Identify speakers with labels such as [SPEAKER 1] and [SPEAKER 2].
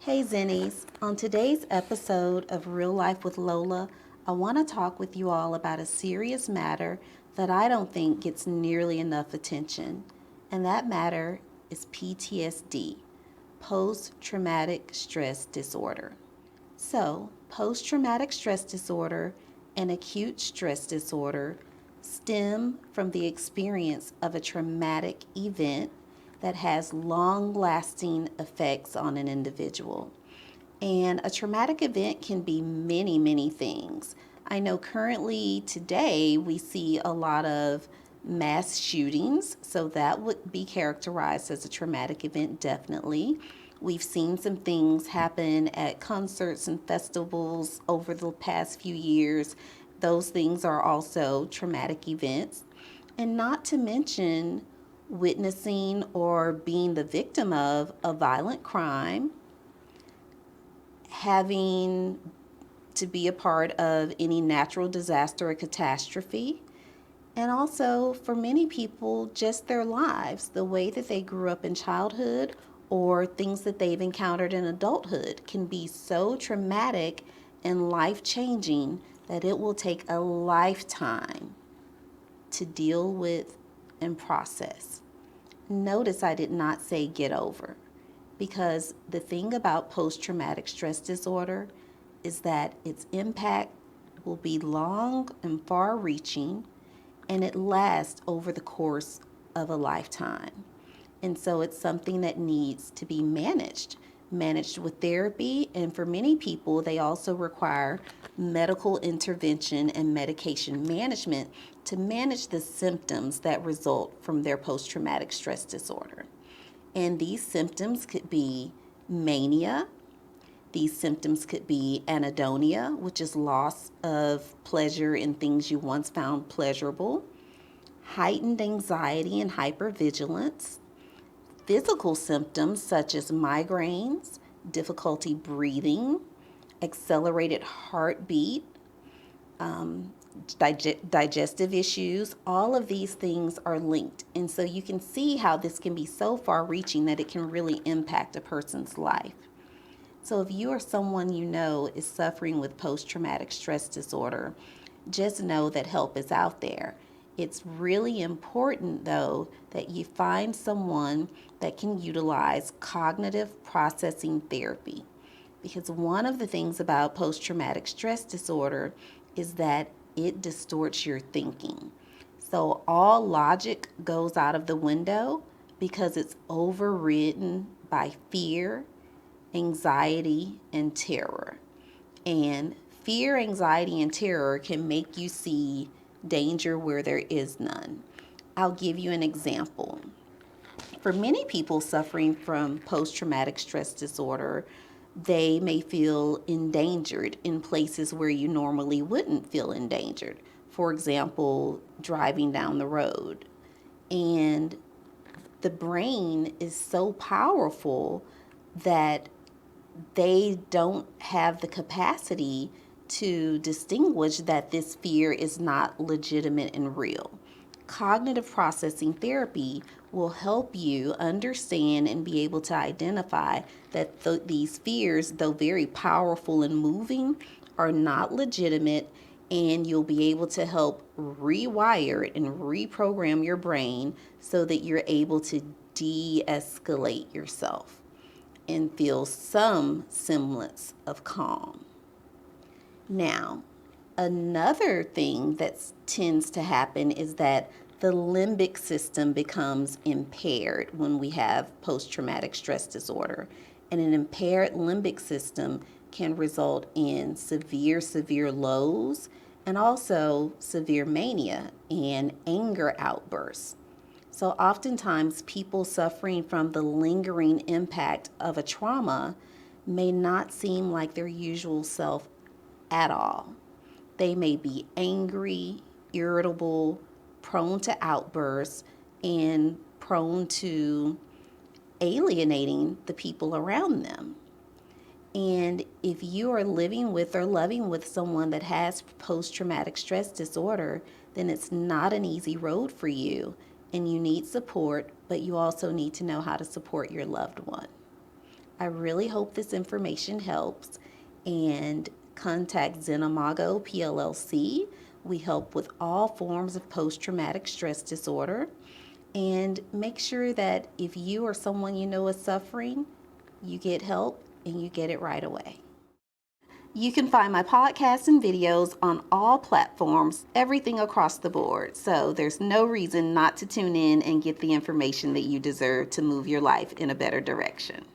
[SPEAKER 1] Hey Zennies, on today's episode of Real Life with Lola, I want to talk with you all about a serious matter that I don't think gets nearly enough attention, and that matter is PTSD, post-traumatic stress disorder. So, post-traumatic stress disorder and acute stress disorder stem from the experience of a traumatic event that has long lasting effects on an individual. And a traumatic event can be many, many things. I know currently today we see a lot of mass shootings, so that would be characterized as a traumatic event, definitely. We've seen some things happen at concerts and festivals over the past few years. Those things are also traumatic events. And not to mention witnessing or being the victim of a violent crime, having to be a part of any natural disaster or catastrophe, and also for many people, just their lives, the way that they grew up in childhood or things that they've encountered in adulthood can be so traumatic and life changing that it will take a lifetime to deal with and process. Notice I did not say get over, because the thing about post traumatic stress disorder is that its impact will be long and far reaching, and it lasts over the course of a lifetime. And so it's something that needs to be managed with therapy. And for many people, they also require medical intervention and medication management to manage the symptoms that result from their post traumatic stress disorder. And these symptoms could be mania. These symptoms could be anhedonia, which is loss of pleasure in things you once found pleasurable, heightened anxiety and hypervigilance, physical symptoms such as migraines, difficulty breathing, accelerated heartbeat, digestive issues. All of these things are linked. And so you can see how this can be so far reaching that it can really impact a person's life. So if you or someone you know is suffering with post-traumatic stress disorder, just know that help is out there. It's really important, though, that you find someone that can utilize cognitive processing therapy. Because one of the things about post-traumatic stress disorder is that it distorts your thinking. So all logic goes out of the window because it's overridden by fear, anxiety, and terror. And fear, anxiety, and terror can make you see danger where there is none. I'll give you an example. For many people suffering from post traumatic stress disorder, they may feel endangered in places where you normally wouldn't feel endangered. For example, driving down the road. And the brain is so powerful that they don't have the capacity to distinguish that this fear is not legitimate and real. Cognitive processing therapy will help you understand and be able to identify that these fears, though very powerful and moving, are not legitimate, and you'll be able to help rewire it and reprogram your brain so that you're able to de escalate yourself and feel some semblance of calm. Now, another thing that tends to happen is that the limbic system becomes impaired when we have post traumatic stress disorder. And an impaired limbic system can result in severe lows and also severe mania and anger outbursts. So oftentimes people suffering from the lingering impact of a trauma may not seem like their usual self at all. They may be angry, irritable, prone to outbursts, and prone to alienating the people around them. And if you are living with or loving with someone that has post-traumatic stress disorder, then it's not an easy road for you, and you need support, but you also need to know how to support your loved one. I really hope this information helps, and contact Zen Imago PLLC. We help with all forms of post-traumatic stress disorder. And make sure that if you or someone you know is suffering, you get help and you get it right away. You can find my podcasts and videos on all platforms, everything across the board. So there's no reason not to tune in and get the information that you deserve to move your life in a better direction.